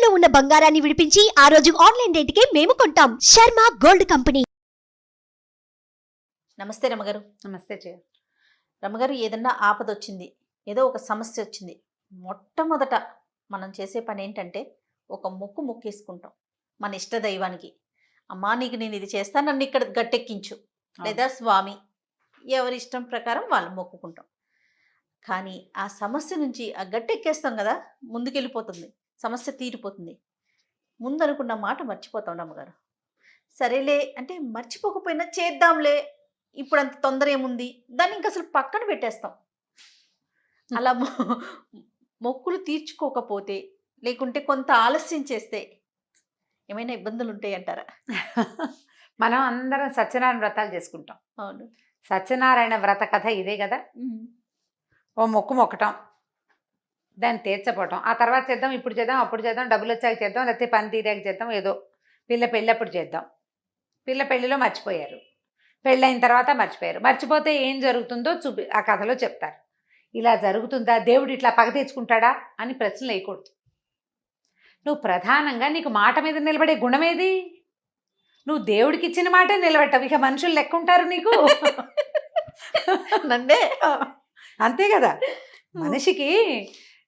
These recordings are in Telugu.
తాకట్టులో ఉన్న బంగారాన్ని విడిపించి ఆ రోజు ఆన్లైన్ రేటుకే మేము కొంటాం. Sharma gold company. నమస్తే రమగారు. నమస్తే జయ. రమగారు, ఏదన్నా ఆపద వచ్చింది, ఏదో ఒక సమస్య వచ్చింది, మొట్టమొదట మనం చేసే పని ఏంటంటే ఒక మొక్కేసుకుంటాం మన ఇష్ట దైవానికి. అమ్మా, నీకు నేను ఇది చేస్తాను, నన్ను ఇక్కడ గట్టెక్కించు, లేదా స్వామి, ఎవరి ఇష్టం ప్రకారం వాళ్ళు మొక్కుకుంటాం. కానీ ఆ సమస్య నుంచి ఆ గట్టెక్కేస్తాం కదా, ముందుకెళ్ళిపోతుంది, సమస్య తీరిపోతుంది. ముందు అనుకున్న మాట మర్చిపోతాం రమ్మగారు. సరేలే అంటే మర్చిపోకపోయినా చేద్దాంలే, ఇప్పుడు అంత తొందర ఏముంది, దాన్ని ఇంకా అసలు పక్కన పెట్టేస్తాం. అలా మొక్కులు తీర్చుకోకపోతే, లేకుంటే కొంత ఆలస్యం చేస్తే ఏమైనా ఇబ్బందులు ఉంటాయి అంటారా? మనం అందరం సత్యనారాయణ వ్రతాలు చేసుకుంటాం. అవును. సత్యనారాయణ వ్రత కథ ఇదే కదా. ఓ మొక్కటం, దాన్ని తీర్చపోవటం, ఆ తర్వాత చేద్దాం, ఇప్పుడు చేద్దాం, అప్పుడు చేద్దాం, డబ్బులు వచ్చాక చేద్దాం, లేకపోతే పని తీరాక చేద్దాం, ఏదో పిల్ల పెళ్ళప్పుడు చేద్దాం. పిల్ల పెళ్ళిలో మర్చిపోయారు, పెళ్ళైన తర్వాత మర్చిపోయారు. మర్చిపోతే ఏం జరుగుతుందో ఆ కథలో చెప్తారు. ఇలా జరుగుతుందా, దేవుడు ఇట్లా పగ తెచ్చుకుంటాడా అని ప్రశ్నలు వేయకూడదు. నువ్వు ప్రధానంగా నీకు మాట మీద నిలబడే గుణమేది? నువ్వు దేవుడికి ఇచ్చిన మాటే నిలబెట్టవు, ఇక మనుషులు లెక్క ఉంటారు నీకు? నన్నే అంతే కదా. మనిషికి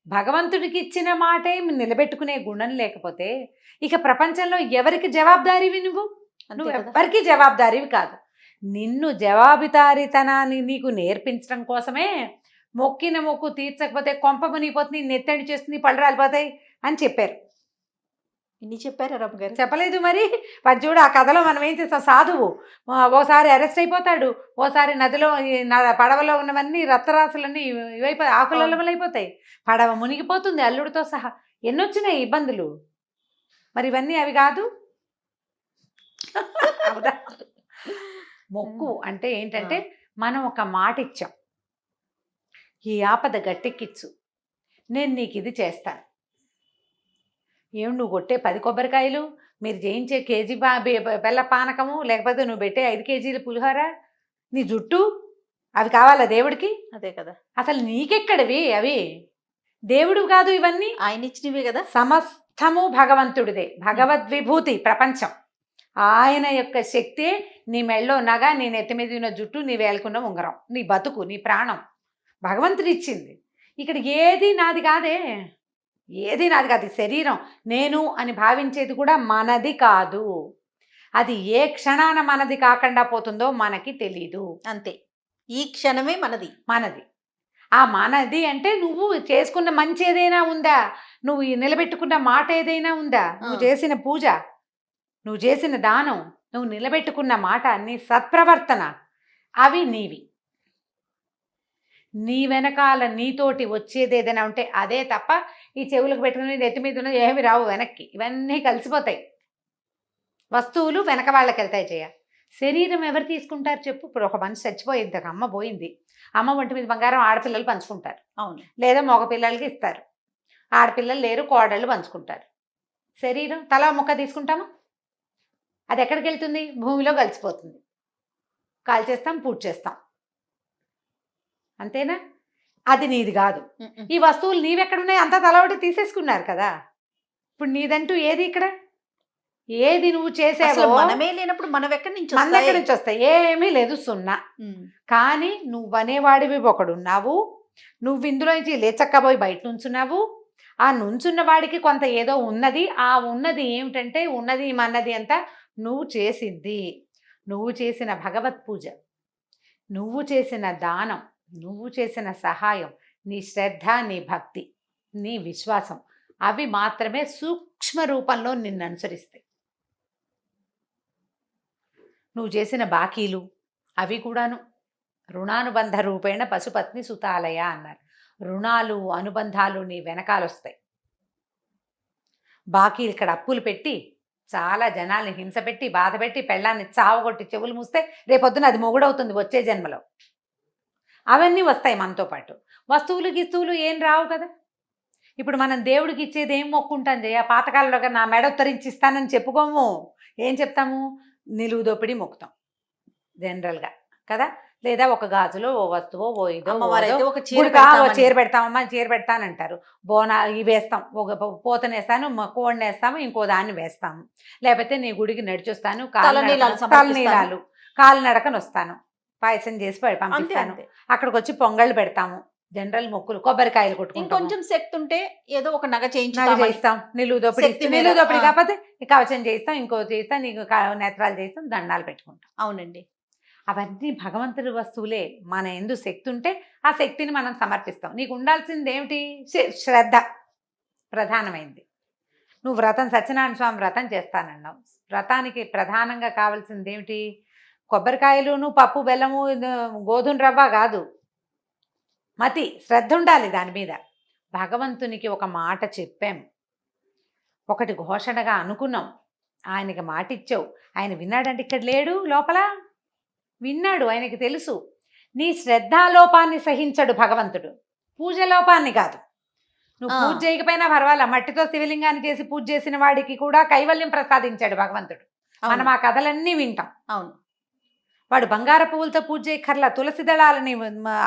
భగవంతుడికి ఇచ్చిన మాటే నిలబెట్టుకునే గుణం లేకపోతే ఇక ప్రపంచంలో ఎవరికి జవాబుదారీవి? నువ్వు ఎవరికి జవాబుదారీవి కాదు. నిన్ను జవాబుదారీతనాన్ని నీకు నేర్పించడం కోసమే మొక్కిన మొక్కు తీర్చకపోతే కొంప మునిగిపోతుంది, నెత్తడి చేస్తుంది, పళ్ళు రాలిపోతాయి అని చెప్పారు. ఇన్ని చెప్పారా రమ్మగారు? చెప్పలేదు మరి. వాడు చూడు, ఆ కథలో మనం ఏం చేస్తాం, సాధువు ఓసారి అరెస్ట్ అయిపోతాడు, ఓసారి నదిలో పడవలో ఉన్నవన్నీ రక్తరాశులన్నీ ఇవైపోయి ఆకులలమైపోతాయి, పడవ మునిగిపోతుంది అల్లుడితో సహా. ఎన్నొచ్చినాయి ఇబ్బందులు. మరి ఇవన్నీ అవి కాదు. మొక్కు అంటే ఏంటంటే మనం ఒక మాట ఇచ్చాం, ఈ ఆపద గట్టెక్కిచ్చు, నేను నీకు ఇది చేస్తాను. ఏమి నువ్వు కొట్టే 10 కొబ్బరికాయలు, మీరు చేయించే కేజీ బెల్ల పానకము, లేకపోతే నువ్వు పెట్టే 5 కేజీల పులిహోర, నీ జుట్టు, అవి కావాలా దేవుడికి? అదే కదా. అసలు నీకెక్కడవి అవి? దేవుడు కాదు ఇవన్నీ, ఆయన ఇచ్చినవే కదా. సమస్తము భగవంతుడిదే, భగవద్విభూతి ప్రపంచం. ఆయన యొక్క శక్తే నీ మెళ్ళో నగ, నీ నెత్తి మీద ఉన్న జుట్టు, నీ వేలుకున్న ఉంగరం, నీ బతుకు, నీ ప్రాణం భగవంతుడు ఇచ్చింది. ఇక్కడ ఏది నాది కాదే, ఏది నాది కాదు. శరీరం నేను అని భావించేది కూడా మనది కాదు. అది ఏ క్షణాన మనది కాకుండా పోతుందో మనకి తెలీదు. అంతే, ఈ క్షణమే మనది. ఆ మనది అంటే నువ్వు చేసుకున్న మంచి ఏదైనా ఉందా, నువ్వు నిలబెట్టుకున్న మాట ఏదైనా ఉందా, నువ్వు చేసిన పూజ, నువ్వు చేసిన దానం, నువ్వు నిలబెట్టుకున్న మాట, నీ సత్ప్రవర్తన, అవి నీవి. నీ వెనకాల నీతోటి వచ్చేది ఏదైనా ఉంటే అదే తప్ప ఈ చెవులకు పెట్టుకుని నెత్తి మీద ఉన్నది ఏమి రావు వెనక్కి. ఇవన్నీ కలిసిపోతాయి. వస్తువులు వెనక వాళ్ళకి వెళ్తాయి. శరీరం ఎవరు తీసుకుంటారు చెప్పు? ఇప్పుడు ఒక మనిషి చచ్చిపోయింది, అమ్మ పోయింది, అమ్మ ఒంటి మీద బంగారం ఆడపిల్లలు పంచుకుంటారు. అవును. లేదా మగ పిల్లలకి ఇస్తారు. ఆడపిల్లలు లేరు, కోడళ్ళు పంచుకుంటారు. శరీరం తలా ముక్క తీసుకుంటామా? అది ఎక్కడికి వెళ్తుంది? భూమిలో కలిసిపోతుంది. కాల్చేస్తాం, పూడ్చేస్తాం, చేస్తాం, అంతేనా? అది నీది కాదు. ఈ వస్తువులు నీవెక్కడున్నాయి? అంతా తలవటి తీసేసుకున్నారు కదా. ఇప్పుడు నీదంటూ ఏది ఇక్కడ? ఏది నువ్వు చేసావో మనమే లేనప్పుడు మనం ఎక్కడి నుంచి వస్తాయి? ఏమీ లేదు, సున్నా. కానీ నువ్వనేవాడివి ఒకడున్నావు, నువ్వు ఇందులో నుంచి లేచక్కబోయి బయట నుంచున్నావు. ఆ నుంచున్న వాడికి కొంత ఏదో ఉన్నది. ఆ ఉన్నది ఏమిటంటే, ఉన్నది మన్నది అంతా నువ్వు చేసింది. నువ్వు చేసిన భగవత్ పూజ, నువ్వు చేసిన దానం, నువ్వు చేసిన సహాయం, నీ శ్రద్ధ, నీ భక్తి, నీ విశ్వాసం, అవి మాత్రమే సూక్ష్మ రూపంలో నిన్ను అనుసరిస్తాయి. నువ్వు చేసిన బాకీలు అవి కూడాను రుణానుబంధ రూపేణ పశుపత్ని సుతాలయ అన్నారు. రుణాలు, అనుబంధాలు నీ వెనకాలొస్తాయి. బాకీలు ఇక్కడ అప్పులు పెట్టి చాలా జనాల్ని హింస పెట్టి, బాధ పెట్టి, పెళ్ళాన్ని చావగొట్టి చెవులు మూస్తే రేపొద్దున అది మొగుడవుతుంది వచ్చే జన్మలో. అవన్నీ వస్తాయి మనతో పాటు. వస్తువులు గిస్తువులు ఏం రావు కదా. ఇప్పుడు మనం దేవుడికి ఇచ్చేది ఏం మొక్కుంటాం జయ? పాతకాలంలో నా మెడ ఉత్తరించి ఇస్తానని చెప్పుకోము. ఏం చెప్తాము? నిలువు దోపిడి మొక్కుతాం జనరల్గా కదా. లేదా ఒక గాజులో ఓ వస్తువో ఓ ఇదో అమ్మవారైతే ఒక చీర గుడికా ఓ పెడతామని. చీర పెడతామమ్మా ఓ అమ్మవారైతే ఒక చీర గుడికా ఓ పెడతామని. చీర పెడతామమ్మా చీర పెడతానంటారు. ఇవి వేస్తాం, ఒక పోతనేస్తాను, కోడిని వేస్తాము, ఇంకో దాన్ని వేస్తాము. లేకపోతే నీ గుడికి నడిచొస్తాను, తలనీలాలు సమర్పిస్తాను. తలనీలాలు కాలు నడకని వస్తాను, పాయసం చేసి అంతే పంపిస్తాను. అంతే. అక్కడికి వచ్చి పొంగళ్ళు పెడతాము, జనరల్ మొక్కులు, కొబ్బరికాయలు కొట్టుకుంటాము, ఇంకొంచెం శక్తి ఉంటే ఏదో ఒక నగ నగ చేయించుతామని. చేయిస్తాం, నిలువు దోపిడి శక్తి మేర. నిలువు దోపిడి ఆ. కాకపోతే ఈ కవచం చేయిస్తాం, ఇంకో చేయిస్తాం, నీకు నేత్రాలు చేయిస్తాం, దండాలు పెట్టుకుంటాం. అవునండి. అవన్నీ భగవంతుడి వస్తువులే. మన ఎందు శక్తి ఉంటే ఆ శక్తిని మనం సమర్పిస్తాం. నీకు ఉండాల్సింది ఏమిటి? శ్రద్ధ ప్రధానమైంది. నువ్వు సత్యనారాయణ స్వామి వ్రతం చేస్తానన్నావు. వ్రతానికి ప్రధానంగా కావాల్సింది ఏమిటి? కొబ్బరికాయలును, పప్పు, బెల్లము, గోధుమ రవ్వ కాదు. మతి, శ్రద్ధ ఉండాలి దాని మీద. భగవంతునికి ఒక మాట చెప్పాం, ఒకటి ఘోషణగా అనుకున్నాం, ఆయనకి మాట ఇచ్చావు, ఆయన విన్నాడంటే ఇక్కడ లేడు, లోపల విన్నాడు, ఆయనకి తెలుసు. నీ శ్రద్ధాలోపాన్ని సహించడు భగవంతుడు, పూజ లోపాన్ని కాదు. నువ్వు పూజ చేయకపోయినా పర్వాలా, మట్టితో శివలింగాన్ని చేసి పూజ చేసిన వాడికి కూడా కైవల్యం ప్రసాదించాడు భగవంతుడు. మనం ఆ కథలన్నీ వింటాం. అవును. వాడు బంగార పువ్వులతో పూజ చేయక్కర్లా, తులసి దళాలని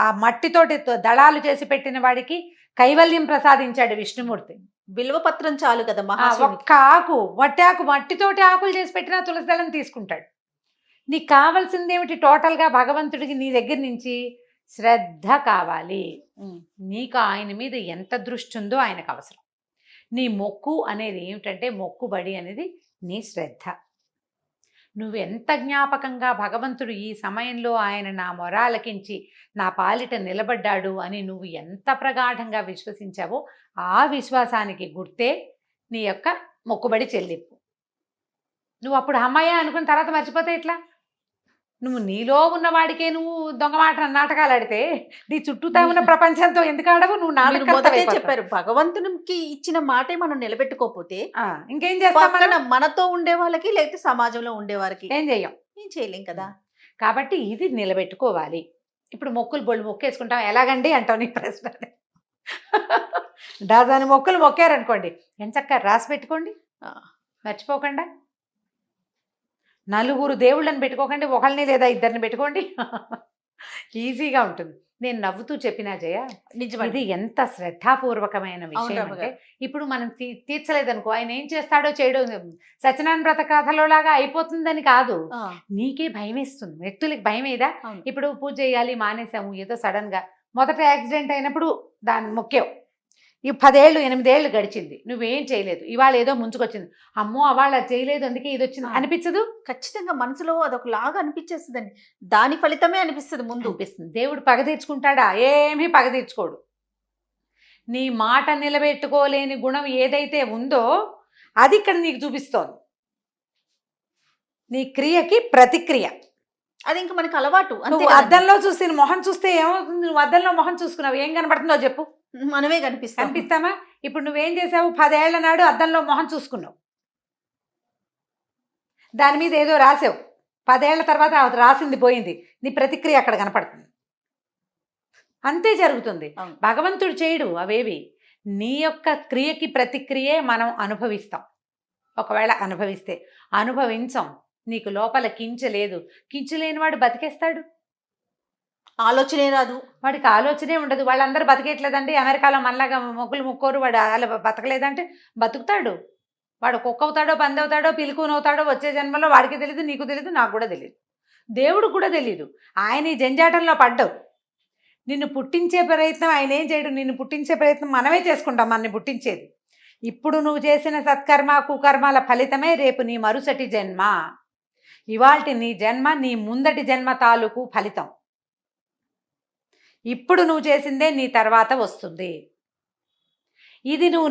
ఆ మట్టితోటి దళాలు చేసి పెట్టిన వాడికి కైవల్యం ప్రసాదించాడు విష్ణుమూర్తి. బిల్వపత్రం చాలు కదా ఒక్క మహాశివునికి. ఆకు, మట్టితోటి ఆకులు చేసి పెట్టినా తులసి దళం తీసుకుంటాడు. నీకు కావాల్సింది ఏమిటి? టోటల్గా భగవంతుడికి నీ దగ్గర నుంచి శ్రద్ధ కావాలి. నీకు ఆయన మీద ఎంత దృష్టి ఉందో ఆయనకు అవసరం. నీ మొక్కు అనేది ఏమిటంటే, మొక్కుబడి అనేది నీ శ్రద్ధ. నువ్వు ఎంత జ్ఞాపకంగా భగవంతుడు ఈ సమయంలో ఆయన నా మొరాలకించి నా పాలిట నిలబడ్డాడు అని నువ్వు ఎంత ప్రగాఢంగా విశ్వసించావో ఆ విశ్వాసానికి గుర్తే నీ యొక్క మొక్కుబడి చెల్లింపు. నువ్వు అప్పుడు అమ్మాయ అనుకున్న తర్వాత మర్చిపోతే ఎట్లా? నువ్వు నీలో ఉన్నవాడికే నువ్వు దొంగ నాటకాలు ఆడితే నీ చుట్టూతా ఉన్న ప్రపంచంతో ఎందుకు ఆడవు? నువ్వు మీరు మొదటే నాటకం చెప్పారు, భగవంతునికి ఇచ్చిన మాటే మనం నిలబెట్టుకోకపోతే ఇంకేం చేస్తాం? పక్కన మనతో ఉండే వాళ్ళకి లేకపోతే సమాజంలో ఉండే వారికి ఏం చెయ్యం, ఏం చేయలేం కదా. కాబట్టి ఇది నిలబెట్టుకోవాలి. ఇప్పుడు మొక్కులు బొళ్ళు మొక్కేసుకుంటాం, ఎలాగండి అంటావు నీ ప్రశ్న. దాని మొక్కులు మొక్కారనుకోండి, ఎంచక్క రాసి పెట్టుకోండి, మర్చిపోకుండా. నలుగురు దేవుళ్ళని పెట్టుకోకండి, ఒకళ్ళని లేదా ఇద్దరిని పెట్టుకోండి, ఈజీగా ఉంటుంది. నేను నవ్వుతూ చెప్పినా జయ, ఇది ఎంత శ్రద్ధాపూర్వకమైన విషయం అంటే, ఇప్పుడు మనం తీర్చలేదనుకో, ఆయన ఏం చేస్తాడో చేయడో, సత్యనారాయణ వ్రత కథలో లాగా అయిపోతుందని కాదు, నీకే భయం వేస్తుంది. వ్యక్తులకి భయం ఏదా? ఇప్పుడు పూజ చేయాలి మానేసాము, ఏదో సడన్ గా మొదట యాక్సిడెంట్ అయినప్పుడు దాన్ని మొక్కేవు, ఈ 10 ఏళ్ళు 8 ఏళ్ళు గడిచింది, నువ్వేం చేయలేదు, ఇవాళ ఏదో ముంచుకొచ్చింది, అమ్మో అవాళ చేయలేదు అందుకే ఇది వచ్చింది అనిపించదు? ఖచ్చితంగా మనసులో అదొకలాగా అనిపించేస్తుందండి. దాని ఫలితమే అనిపిస్తుంది ముందు. అనిపిస్తుంది. దేవుడు పగ తీర్చుకుంటాడా? ఏమీ పగ తీర్చుకోడు. నీ మాట నిలబెట్టుకోలేని గుణం ఏదైతే ఉందో అది ఇక్కడ నీకు చూపిస్తోంది. నీ క్రియకి ప్రతిక్రియ. అది ఇంకా మనకి అలవాటు. నువ్వు అద్దంలో చూసి మొహం చూస్తే ఏమవుతుంది? నువ్వు అద్దంలో మొహం చూసుకున్నావు, ఏం కనబడుతుందో చెప్పు. మనమే కనిపిస్తామా? ఇప్పుడు నువ్వేం చేసావు? 10 ఏళ్ల నాడు అద్దంలో మొహం చూసుకున్నావు, దాని మీద ఏదో రాసావు, 10 ఏళ్ల తర్వాత రాసింది పోయింది, నీ ప్రతిక్రియ అక్కడ కనపడుతుంది. అంతే జరుగుతుంది. భగవంతుడు చేయడు అవేవి. నీ యొక్క క్రియకి ప్రతిక్రియే మనం అనుభవిస్తాం. ఒకవేళ అనుభవించం, నీకు లోపల కించలేదు, కించలేనివాడు బతికేస్తాడు? ఆలోచనే రాదు, వాడికి ఆలోచనే ఉండదు. వాళ్ళందరూ బతికేట్లేదండి, అమెరికాలో మనలాగా మొక్కులు ముక్కోరు, వాడు అలా బతకలేదంటే బతుకుతాడు. వాడు కుక్క అవుతాడో, పంది అవుతాడో, పిలుకునవుతాడో వచ్చే జన్మలో వాడికి తెలియదు, నీకు తెలియదు, నాకు కూడా తెలియదు, దేవుడికి కూడా తెలియదు. ఆయన ఈ జంజాటంలో పడ్డావు. నిన్ను పుట్టించే ప్రయత్నం ఆయన ఏం చేయడు, నిన్ను పుట్టించే ప్రయత్నం మనమే చేసుకుంటాం. మనని పుట్టించేది ఇప్పుడు నువ్వు చేసిన సత్కర్మ కుకర్మాల ఫలితమే రేపు నీ మరుసటి జన్మ. ఇవాల్టి నీ జన్మ నీ ముందటి జన్మ తాలూకు ఫలితం. ఇప్పుడు నువ్వు చేసిందే నీ తర్వాత వస్తుంది. ఇది నువ్వు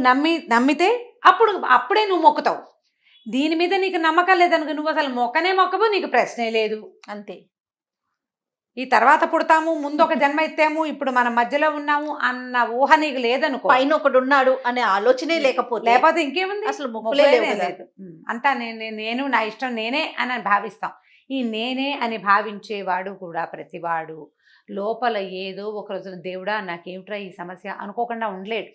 నమ్మితే అప్పుడే నువ్వు మొక్కుతావు. దీని మీద నీకు నమ్మకం లేదనుకో, నువ్వు అసలు మొక్కవు, నీకు ప్రశ్నే లేదు. అంతే. ఈ తర్వాత పుడతాము, ముందు ఒక జన్మ ఎత్తాము, ఇప్పుడు మనం మధ్యలో ఉన్నాము అన్న ఊహ నీకు లేదనుకో, పైన ఒకడు ఉన్నాడు అనే ఆలోచనే లేకపోతే ఇంకేముంది? అసలు లేదు. అంతా నేను నా ఇష్టం నేనే అని భావిస్తాం. ఈ నేనే అని భావించేవాడు కూడా ప్రతివాడు లోపల ఏదో ఒక రోజున దేవుడా నాకేమిట్రా ఈ సమస్య అనుకోకుండా ఉండలేడు.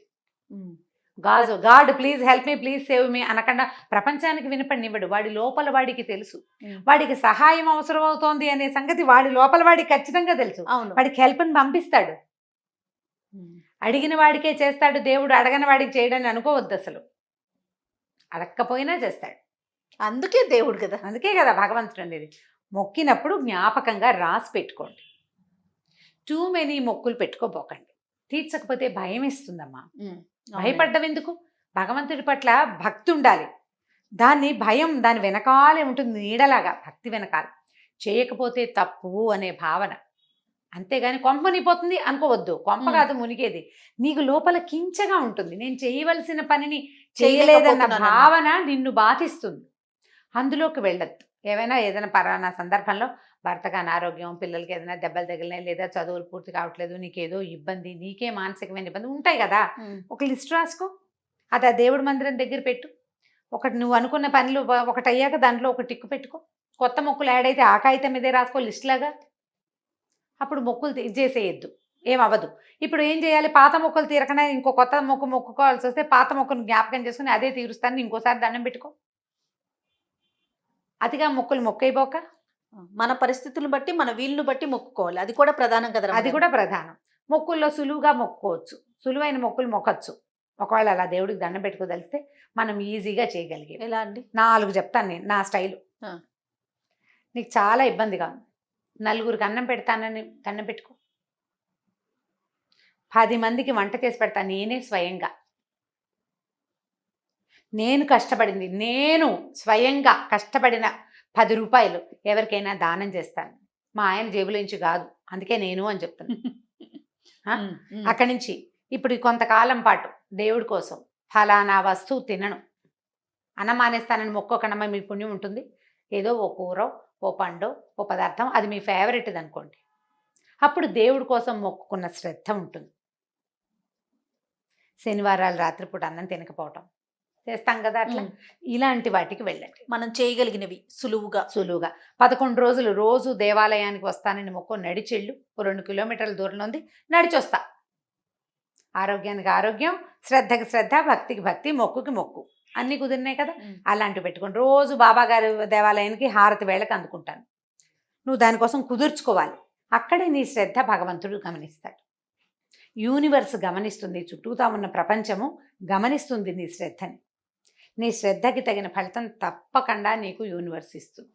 God please help me, please save me అనకుండా ప్రపంచానికి వినపడినివ్వడు. వాడి లోపల వాడికి తెలుసు, వాడికి సహాయం అవసరం అవుతోంది అనే సంగతి వాడి లోపల వాడికి ఖచ్చితంగా తెలుసు. అవును. వాడికి హెల్ప్ని పంపిస్తాడు. అడిగిన వాడికే చేస్తాడు దేవుడు, అడగని వాడికి చేయడని అనుకోవద్దు అసలు. అడక్కపోయినా చేస్తాడు. అందుకే దేవుడు కదా. అందుకే కదా భగవంతుడు అనేది. మొక్కినప్పుడు జ్ఞాపకంగా రాసి పెట్టుకోండి. టూ మెనీ మొక్కులు పెట్టుకోపోకండి. తీర్చకపోతే భయం ఇస్తుందమ్మా. భయపడ్డం ఎందుకు? భగవంతుడి పట్ల భక్తి ఉండాలి. దాన్ని భయం దాని వెనకాలే ఉంటుంది, నీడలాగా భక్తి వెనకాల. చేయకపోతే తప్పు అనే భావన, అంతేగాని కొంప మునిగిపోతుంది అనుకోవద్దు. కొంప కాదు మునిగేది, నీకు లోపల కించగా ఉంటుంది. నేను చేయవలసిన పనిని చేయలేదన్న భావన నిన్ను బాధిస్తుంది. అందులోకి వెళ్ళద్దు. ఏదైనా పరానా సందర్భంలో భర్తకు అనారోగ్యం, పిల్లలకి ఏదైనా దెబ్బలు తగిలినాయి, లేదా చదువులు పూర్తి కావట్లేదు, నీకేదో ఇబ్బంది, నీకే మానసికమైన ఇబ్బంది ఉంటాయి కదా, ఒక లిస్ట్ రాసుకో. అది ఆ దేవుడి మందిరం దగ్గర పెట్టు. ఒకటి నువ్వు అనుకున్న పనులు ఒకటి అయ్యాక దాంట్లో ఒక టిక్కు పెట్టుకో. కొత్త మొక్కులు యాడ్ అయితే ఆ కాగితం మీదే రాసుకో లిస్ట్ లాగా. అప్పుడు మొక్కులు చేసేయద్దు, ఏమవ్వదు. ఇప్పుడు ఏం చేయాలి? పాత మొక్కలు తీరకనే ఇంకో కొత్త మొక్కు మొక్కుకోవాల్సి వస్తే పాత మొక్కను జ్ఞాపకం చేసుకుని అదే తీరుస్తాను ఇంకోసారి దండం పెట్టుకో. అతిగా మొక్కులు మొక్కైపోక మన పరిస్థితులను బట్టి మన వీలును బట్టి మొక్కుకోవాలి. అది కూడా ప్రధానం కదా. అది కూడా ప్రధానం. మొక్కుల్లో సులువుగా మొక్కుకోవచ్చు, సులువైన మొక్కులు మొక్కచ్చు. ఒకవేళ అలా దేవుడికి దండం పెట్టుకోదలిస్తే మనం ఈజీగా చేయగలిగే. ఎలా అండి? 4 చెప్తాను నేను నా స్టైలు. నీకు చాలా ఇబ్బందిగా ఉంది, 4గురికి అన్నం పెడతానని దండం పెట్టుకో. 10 మందికి వంట చేసి పెడతాను నేనే స్వయంగా. నేను కష్టపడింది, నేను స్వయంగా కష్టపడిన 10 రూపాయలు ఎవరికైనా దానం చేస్తాను. మా ఆయన జేబులోంచి కాదు, అందుకే నేను అని చెప్తాను. అక్కడి నుంచి ఇప్పుడు కొంతకాలం పాటు దేవుడి కోసం ఫలానా వస్తువు తినను, అన్నం మానేస్తానని మొక్కోకనమ్మ, మీ పుణ్యం ఉంటుంది. ఏదో ఓ కూర, ఓ పండు, ఓ పదార్థం, అది మీ ఫేవరెట్ది అనుకోండి. అప్పుడు దేవుడి కోసం మొక్కుకున్న శ్రద్ధ ఉంటుంది. శనివారాలు రాత్రిపూట అన్నం తినకపోవటం చేస్తాం కదా, అట్లా ఇలాంటి వాటికి వెళ్ళండి. మనం చేయగలిగినవి సులువుగా 11 రోజులు రోజు దేవాలయానికి వస్తానని మొక్కు, నడిచెళ్ళు. 2 కిలోమీటర్ల దూరంలో ఉంది, నడిచొస్తా. ఆరోగ్యానికి ఆరోగ్యం, శ్రద్ధకి శ్రద్ధ, భక్తికి భక్తి, మొక్కుకి మొక్కు, అన్నీ కుదిరినాయి కదా. అలాంటివి పెట్టుకోండి. రోజు బాబాగారి దేవాలయానికి హారతి వేళకి అందుకుంటాను. నువ్వు దానికోసం కుదుర్చుకోవాలి. అక్కడే నీ శ్రద్ధ భగవంతుడు గమనిస్తాడు. యూనివర్స్ గమనిస్తుంది, చుట్టూతా ఉన్న ప్రపంచము గమనిస్తుంది నీ శ్రద్ధని. నీ శ్రద్ధకి తగిన ఫలితం తప్పకుండా నీకు యూనివర్స్ ఇస్తుంది.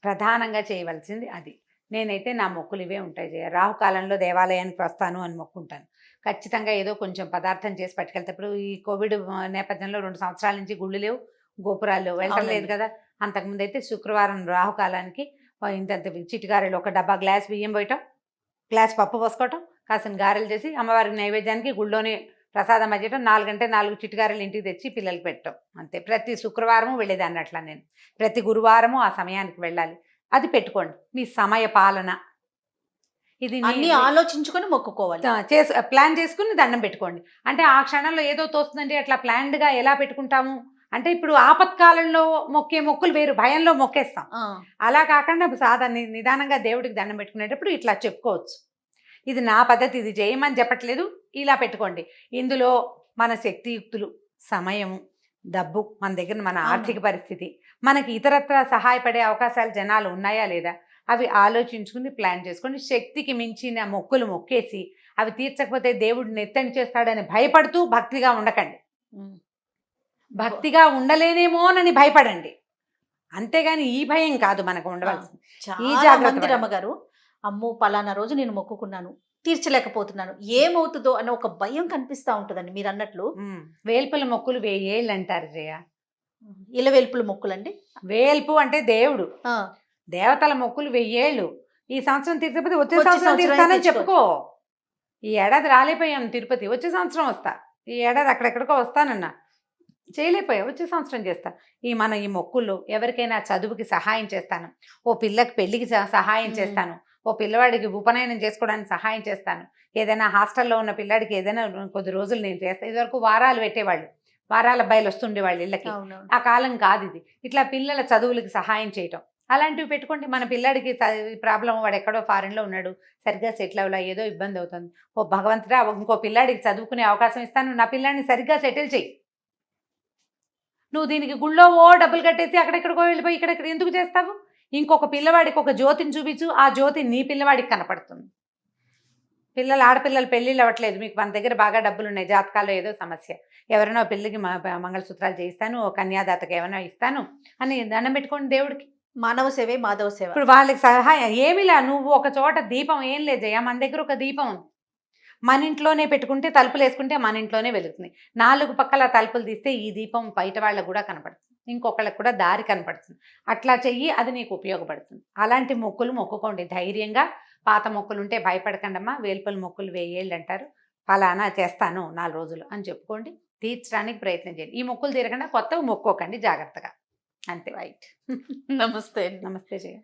ప్రధానంగా చేయవలసింది అది. నేనైతే నా మొక్కులు ఇవే ఉంటాయి. రాహుకాలంలో దేవాలయానికి వస్తాను అని మొక్కుంటాను. ఖచ్చితంగా ఏదో కొంచెం పదార్థం చేసి పట్టుకెళ్తే. ఇప్పుడు ఈ కోవిడ్ నేపథ్యంలో 2 సంవత్సరాల నుంచి గుళ్ళు లేవు, గోపురాలు వెళ్ళటం లేదు కదా. అంతకుముందు అయితే శుక్రవారం రాహుకాలానికి ఇంతంత చిటిగారెలు, ఒక డబ్బా గ్లాస్ బియ్యం పోయటం, గ్లాస్ పప్పు పోసుకోవటం, కాసిన గారెలు చేసి అమ్మవారికి నైవేద్యానికి గుళ్ళోనే ప్రసాదం అయ్యటం, 4 గంటే 4 చిటిగారెలు ఇంటికి తెచ్చి పిల్లలకి పెట్టడం, అంతే. ప్రతి శుక్రవారము వెళ్ళేదాన్ని అట్లా. నేను ప్రతి గురువారము ఆ సమయానికి వెళ్ళాలి. అది పెట్టుకోండి. మీ సమయ పాలన ఇది అన్ని ఆలోచించుకొని మొక్కుకోవాలి. ప్లాన్ చేసుకుని దండం పెట్టుకోండి. అంటే ఆ క్షణంలో ఏదో తోస్తుందంటే అట్లా ప్లాన్డ్గా ఎలా పెట్టుకుంటాము అంటే, ఇప్పుడు ఆపత్కాలంలో మొక్కే మొక్కులు వేరు, భయంలో మొక్కేస్తాం. అలా కాకుండా నిదానంగా దేవుడికి దండం పెట్టుకునేటప్పుడు ఇట్లా చెప్పుకోవచ్చు. ఇది నా పద్ధతి, ఇది చేయమని చెప్పట్లేదు, ఇలా పెట్టుకోండి. ఇందులో మన శక్తియుక్తులు, సమయము, డబ్బు, మన దగ్గర మన ఆర్థిక పరిస్థితి, మనకి ఇతరత్ర సహాయపడే అవకాశాలు జనాలు ఉన్నాయా లేదా, అవి ఆలోచించుకుని ప్లాన్ చేసుకోండి. శక్తికి మించిన మొక్కులు మొక్కేసి అవి తీర్చకపోతే దేవుడు నెత్తని చేస్తాడని భయపడుతూ భక్తిగా ఉండకండి. భక్తిగా ఉండలేనేమోనని భయపడండి, అంతేగాని ఈ భయం కాదు మనకు ఉండవలసింది. ఈ జాగ్రత్త. రమ్మగారు, అమ్మో పలానా రోజు నేను మొక్కుకున్నాను, తీర్చలేకపోతున్నాను, ఏమవుతుందో అన్న ఒక భయం కనిపిస్తూ ఉంటుందండి. మీరు అన్నట్లు వేల్పుల మొక్కులు 1000 ఏళ్ళు అంటారు జయ. ఇలా వేల్పుల మొక్కులండి. వేల్పు అంటే దేవుడు, దేవతల మొక్కులు 1000 ఏళ్ళు. ఈ సంవత్సరం తీర్చకపోతే వచ్చే సంవత్సరం తీరుస్తానని చెప్పుకో. ఈ ఏడాది రాలేపోయాను తిరుపతి, వచ్చే సంవత్సరం వస్తా. ఈ ఏడాది అక్కడెక్కడికో వస్తానన్నా, చేయలేకపోయా, వచ్చే సంవత్సరం చేస్తా. ఈ మొక్కుల్లో ఎవరికైనా చదువుకి సహాయం చేస్తాను, ఓ పిల్లకి పెళ్లికి సహాయం చేస్తాను, ఓ పిల్లవాడికి ఉపనయనం చేసుకోవడానికి సహాయం చేస్తాను, ఏదైనా హాస్టల్లో ఉన్న పిల్లాడికి ఏదైనా కొద్ది రోజులు నేను చేస్తాను. ఇదివరకు వారాలు పెట్టేవాళ్ళు, వారాల అబ్బాయిలు వస్తుండేవాళ్ళు ఇళ్ళకి. ఆ కాలం కాదు ఇది. ఇట్లా పిల్లల చదువులకి సహాయం చేయటం, అలాంటివి పెట్టుకోండి. మన పిల్లాడికి ప్రాబ్లం, వాడు ఎక్కడో ఫారెన్లో ఉన్నాడు, సరిగ్గా సెటిల్ అవ్వలా, ఏదో ఇబ్బంది అవుతుంది. ఓ భగవంతుడా, ఇంకో పిల్లాడికి చదువుకునే అవకాశం ఇస్తాను, నా పిల్లాడిని సరిగ్గా సెటిల్ చెయ్యి. నువ్వు దీనికి గుళ్ళో డబ్బులు కట్టేసి అక్కడెక్కడికో వెళ్ళిపోయి ఇక్కడ ఎందుకు చేస్తావు? ఇంకొక పిల్లవాడికి ఒక జ్యోతిని చూపించు, ఆ జ్యోతి నీ పిల్లవాడికి కనపడుతుంది. ఆడపిల్లలు పెళ్ళిళ్ళు అవ్వట్లేదు, మీకు మన దగ్గర బాగా డబ్బులు ఉన్నాయి, జాతకాల్లో ఏదో సమస్య, ఎవరైనా పెళ్ళికి మంగళసూత్రాలు చేయిస్తాను, కన్యాదాతకి ఏమైనా ఇస్తాను అని దండం పెట్టుకోండి దేవుడికి. మానవ సేవే మాధవ సేవ. ఇప్పుడు వాళ్ళకి సహాయం ఏమిలా, నువ్వు ఒక చోట దీపం ఏం లేదయ్యా, మన దగ్గర ఒక దీపం ఉంది, మన ఇంట్లోనే పెట్టుకుంటే, తలుపులు వేసుకుంటే మన ఇంట్లోనే వెలుగుతుంది. 4 పక్కల తలుపులు తీస్తే ఈ దీపం బయట వాళ్ళకు కూడా కనపడుతుంది, ఇంకొకళ్ళకి కూడా దారి కనపడుతుంది. అట్లా చెయ్యి, అది నీకు ఉపయోగపడుతుంది. అలాంటి మొక్కులు మొక్కుకోండి ధైర్యంగా. పాత మొక్కులు ఉంటే భయపడకండమ్మా, వేల్పల మొక్కులు 1000 ఏళ్ళు అంటారు, ఫలానా చేస్తాను 4 రోజులు అని చెప్పుకోండి, తీర్చడానికి ప్రయత్నం చేయండి. ఈ మొక్కులు తీరకుండా కొత్తగా మొక్కోకండి, జాగ్రత్తగా. అంతే. రైట్. నమస్తే. నమస్తే జయ.